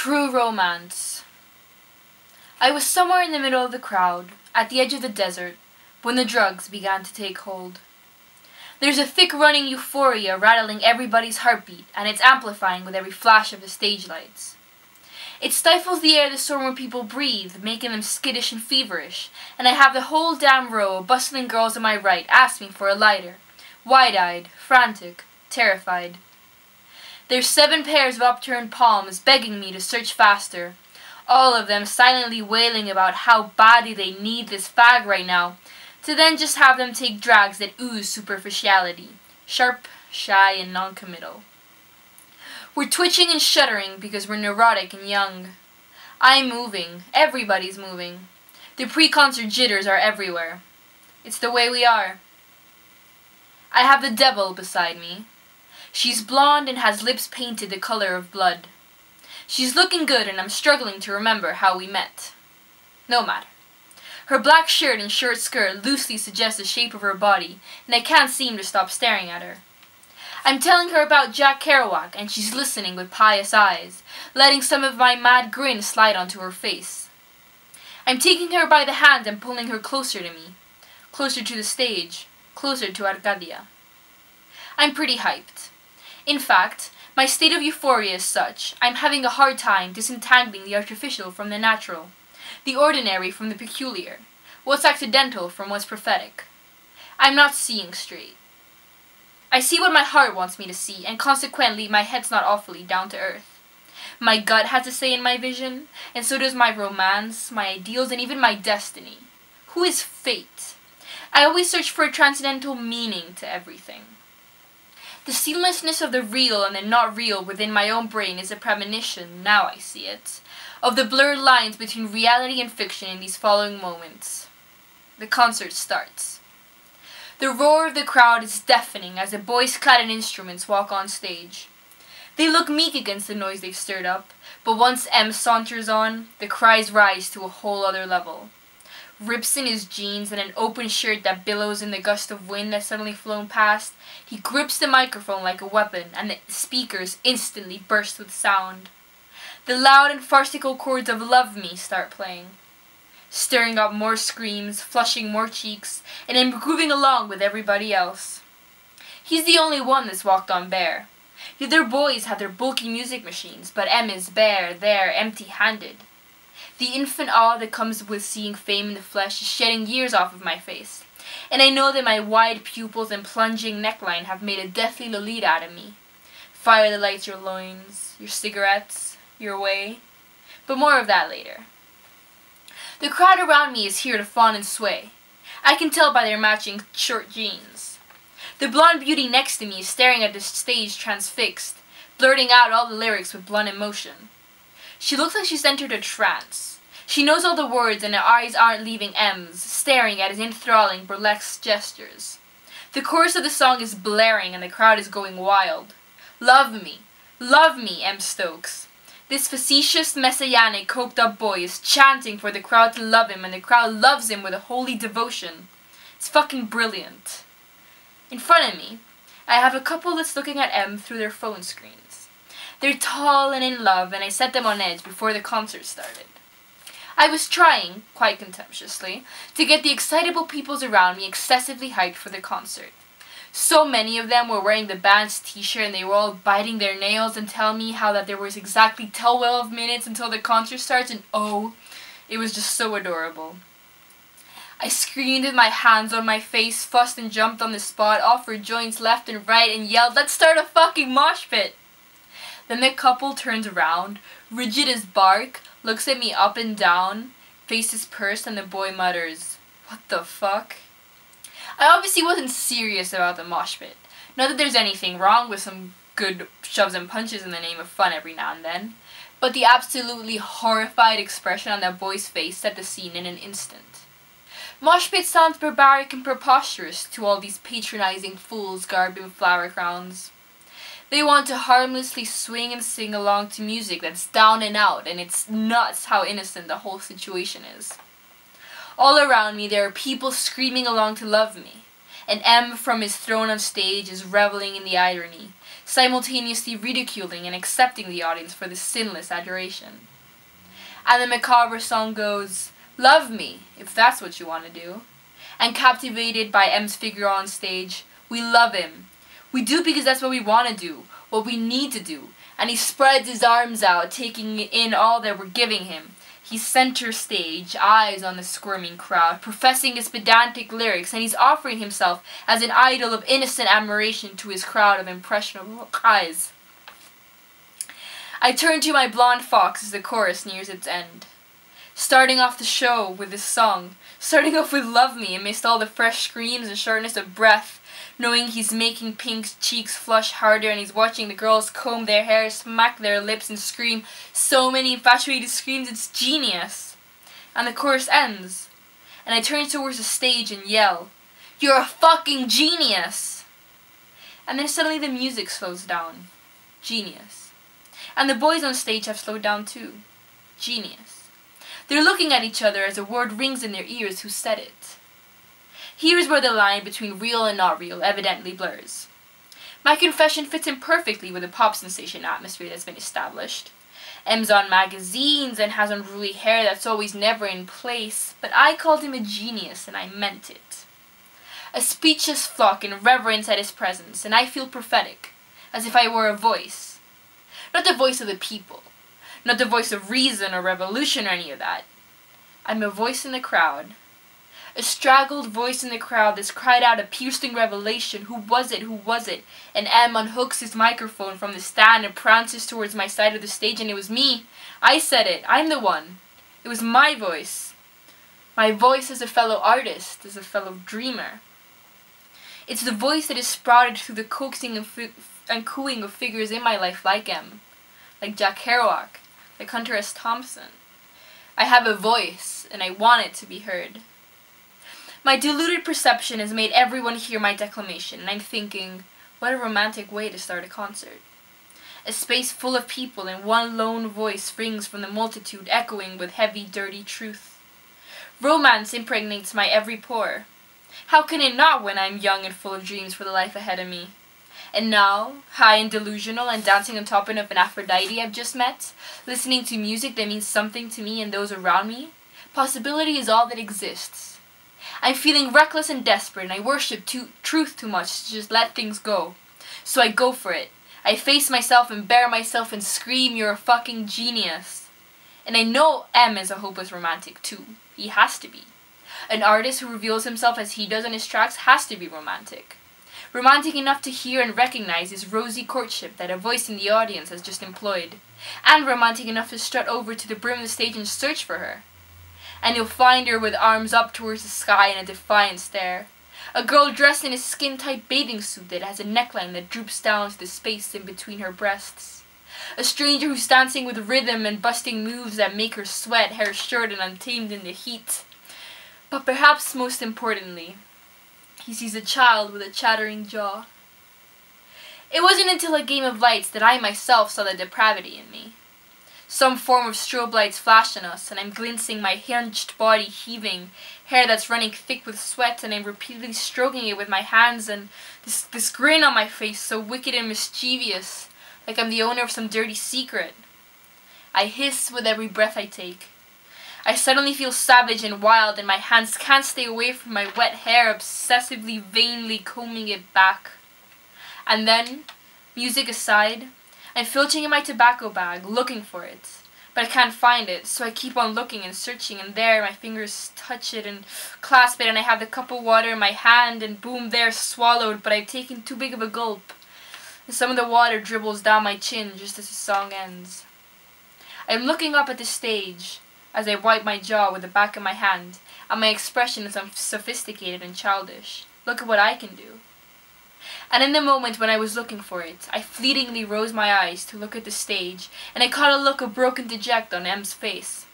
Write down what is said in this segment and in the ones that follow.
True romance. I was somewhere in the middle of the crowd, at the edge of the desert, when the drugs began to take hold. There's a thick running euphoria rattling everybody's heartbeat, and it's amplifying with every flash of the stage lights. It stifles the air the storm where people breathe, making them skittish and feverish, and I have the whole damn row of bustling girls on my right ask me for a lighter, wide-eyed, frantic, terrified. There's 7 pairs of upturned palms begging me to search faster, all of them silently wailing about how badly they need this fag right now, to then just have them take drags that ooze superficiality, sharp, shy, and non-committal. We're twitching and shuddering because we're neurotic and young. I'm moving. Everybody's moving. The pre-concert jitters are everywhere. It's the way we are. I have the devil beside me. She's blonde and has lips painted the color of blood. She's looking good and I'm struggling to remember how we met. No matter. Her black shirt and short skirt loosely suggest the shape of her body, and I can't seem to stop staring at her. I'm telling her about Jack Kerouac, and she's listening with pious eyes, letting some of my mad grin slide onto her face. I'm taking her by the hand and pulling her closer to me, closer to the stage, closer to Arcadia. I'm pretty hyped. In fact, my state of euphoria is such, I'm having a hard time disentangling the artificial from the natural, the ordinary from the peculiar, what's accidental from what's prophetic. I'm not seeing straight. I see what my heart wants me to see, and consequently my head's not awfully down to earth. My gut has a say in my vision, and so does my romance, my ideals, and even my destiny. Who is fate? I always search for a transcendental meaning to everything. The seamlessness of the real and the not real within my own brain is a premonition, now I see it, of the blurred lines between reality and fiction in these following moments. The concert starts. The roar of the crowd is deafening as the boys clad in instruments walk on stage. They look meek against the noise they've stirred up, but once M saunters on, the cries rise to a whole other level. Rips in his jeans and an open shirt that billows in the gust of wind that's suddenly flown past, he grips the microphone like a weapon, and the speakers instantly burst with sound. The loud and farcical chords of Love Me start playing, stirring up more screams, flushing more cheeks, and then grooving along with everybody else. He's the only one that's walked on bare. The other boys have their bulky music machines, but M is bare, there, empty-handed. The infant awe that comes with seeing fame in the flesh is shedding years off of my face, and I know that my wide pupils and plunging neckline have made a deathly Lolita out of me. Fire that lights your loins, your cigarettes, your way. But more of that later. The crowd around me is here to fawn and sway. I can tell by their matching short jeans. The blonde beauty next to me is staring at the stage transfixed, blurting out all the lyrics with blunt emotion. She looks like she's entered a trance. She knows all the words and her eyes aren't leaving M's, staring at his enthralling burlesque gestures. The chorus of the song is blaring and the crowd is going wild. Love me, M Stokes. This facetious, messianic, coked-up boy is chanting for the crowd to love him, and the crowd loves him with a holy devotion. It's fucking brilliant. In front of me, I have a couple that's looking at M through their phone screens. They're tall and in love, and I set them on edge before the concert started. I was trying, quite contemptuously, to get the excitable peoples around me excessively hyped for the concert. So many of them were wearing the band's t-shirt and they were all biting their nails and telling me how that there was exactly 12 minutes until the concert starts, and oh, it was just so adorable. I screamed with my hands on my face, fussed and jumped on the spot, offered joints left and right, and yelled, "Let's start a fucking mosh pit!" Then the couple turns around, rigid as bark, looks at me up and down, face is pursed, and the boy mutters, "What the fuck?" I obviously wasn't serious about the mosh pit. Not that there's anything wrong with some good shoves and punches in the name of fun every now and then, but the absolutely horrified expression on that boy's face set the scene in an instant. Mosh pit sounds barbaric and preposterous to all these patronizing fools garbed in flower crowns. They want to harmlessly swing and sing along to music that's down and out, and it's nuts how innocent the whole situation is. All around me there are people screaming along to Love Me, and M from his throne on stage is reveling in the irony, simultaneously ridiculing and accepting the audience for this sinless adoration. And the macabre song goes, "Love me, if that's what you want to do." And captivated by M's figure on stage, we love him. We do because that's what we want to do, what we need to do. And he spreads his arms out, taking in all that we're giving him. He's center stage, eyes on the squirming crowd, professing his pedantic lyrics, and he's offering himself as an idol of innocent admiration to his crowd of impressionable eyes. I turn to my blonde fox as the chorus nears its end. Starting off the show with this song, starting off with "Love Me" amidst all the fresh screams and shortness of breath, knowing he's making Pink's cheeks flush harder and he's watching the girls comb their hair, smack their lips and scream so many infatuated screams, it's genius. And the chorus ends, and I turn towards the stage and yell, "You're a fucking genius!" And then suddenly the music slows down. Genius. And the boys on stage have slowed down too. Genius. They're looking at each other as a word rings in their ears. Who said it? Here's where the line between real and not real evidently blurs. My confession fits in perfectly with the pop sensation atmosphere that's been established. M's on magazines and has unruly hair that's always never in place, but I called him a genius and I meant it. A speechless flock in reverence at his presence, and I feel prophetic, as if I were a voice. Not the voice of the people, not the voice of reason or revolution or any of that. I'm a voice in the crowd. A straggled voice in the crowd that's cried out a piercing revelation. Who was it? Who was it? And M unhooks his microphone from the stand and prances towards my side of the stage, and it was me. I said it. I'm the one. It was my voice. My voice as a fellow artist, as a fellow dreamer. It's the voice that is sprouted through the coaxing and cooing of figures in my life like M. Like Jack Kerouac. Like Hunter S. Thompson. I have a voice, and I want it to be heard. My diluted perception has made everyone hear my declamation, and I'm thinking, what a romantic way to start a concert. A space full of people and one lone voice rings from the multitude, echoing with heavy, dirty truth. Romance impregnates my every pore. How can it not when I'm young and full of dreams for the life ahead of me? And now, high and delusional and dancing on top of an Aphrodite I've just met, listening to music that means something to me and those around me, possibility is all that exists. I'm feeling reckless and desperate, and I worship truth too much to just let things go. So I go for it. I face myself and bare myself and scream, "You're a fucking genius." And I know M is a hopeless romantic too. He has to be. An artist who reveals himself as he does on his tracks has to be romantic. Romantic enough to hear and recognize his rosy courtship that a voice in the audience has just employed. And romantic enough to strut over to the brim of the stage and search for her. And you'll find her with arms up towards the sky in a defiant stare. A girl dressed in a skin-tight bathing suit that has a neckline that droops down to the space in between her breasts. A stranger who's dancing with rhythm and busting moves that make her sweat, hair short and untamed in the heat. But perhaps most importantly, he sees a child with a chattering jaw. It wasn't until a game of lights that I myself saw the depravity in me. Some form of strobe lights flash on us, and I'm glimpsing my hunched body heaving, hair that's running thick with sweat, and I'm repeatedly stroking it with my hands, and this grin on my face so wicked and mischievous, like I'm the owner of some dirty secret. I hiss with every breath I take. I suddenly feel savage and wild, and my hands can't stay away from my wet hair, obsessively, vainly combing it back. And then, music aside, I'm filching in my tobacco bag, looking for it. But I can't find it, so I keep on looking and searching, and there my fingers touch it and clasp it, and I have the cup of water in my hand, and boom, there, swallowed, but I've taken too big of a gulp. And some of the water dribbles down my chin just as the song ends. I'm looking up at the stage as I wipe my jaw with the back of my hand, and my expression is sophisticated and childish. Look at what I can do. And in the moment when I was looking for it, I fleetingly rose my eyes to look at the stage, and I caught a look of broken deject on M's face.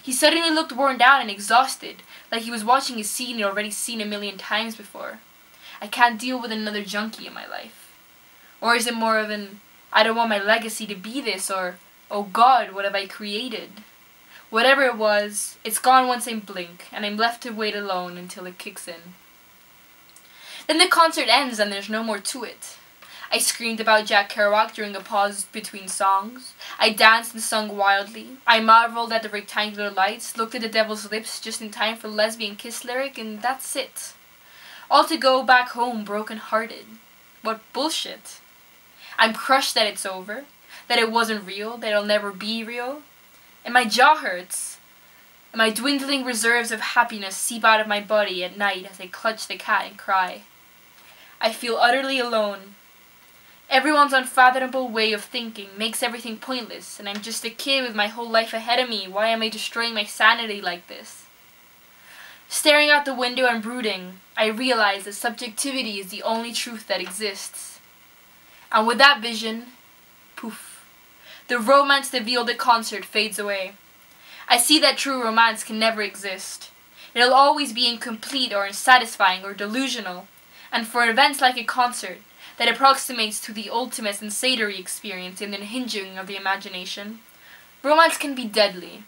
He suddenly looked worn down and exhausted, like he was watching a scene he'd already seen a million times before. I can't deal with another junkie in my life. Or is it more of an, I don't want my legacy to be this, or, oh God, what have I created? Whatever it was, it's gone once I blink, and I'm left to wait alone until it kicks in. Then the concert ends and there's no more to it. I screamed about Jack Kerouac during a pause between songs. I danced and sung wildly. I marveled at the rectangular lights, looked at the devil's lips just in time for the lesbian kiss lyric, and that's it. All to go back home broken-hearted. What bullshit. I'm crushed that it's over, that it wasn't real, that it'll never be real. And my jaw hurts. And my dwindling reserves of happiness seep out of my body at night as I clutch the cat and cry. I feel utterly alone. Everyone's unfathomable way of thinking makes everything pointless, and I'm just a kid with my whole life ahead of me. Why am I destroying my sanity like this? Staring out the window and brooding, I realize that subjectivity is the only truth that exists. And with that vision, poof, the romance that veiled the concert fades away. I see that true romance can never exist. It'll always be incomplete or unsatisfying or delusional, and for events like a concert that approximates to the ultimate sensatory experience in the unhinging of the imagination, romance can be deadly.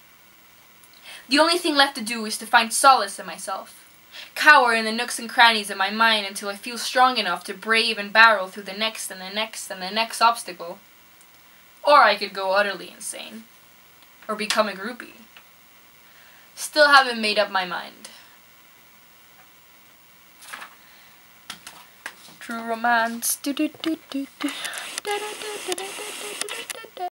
The only thing left to do is to find solace in myself, cower in the nooks and crannies of my mind until I feel strong enough to brave and barrel through the next and the next and the next obstacle. Or I could go utterly insane, or become a groupie. Still haven't made up my mind. True romance.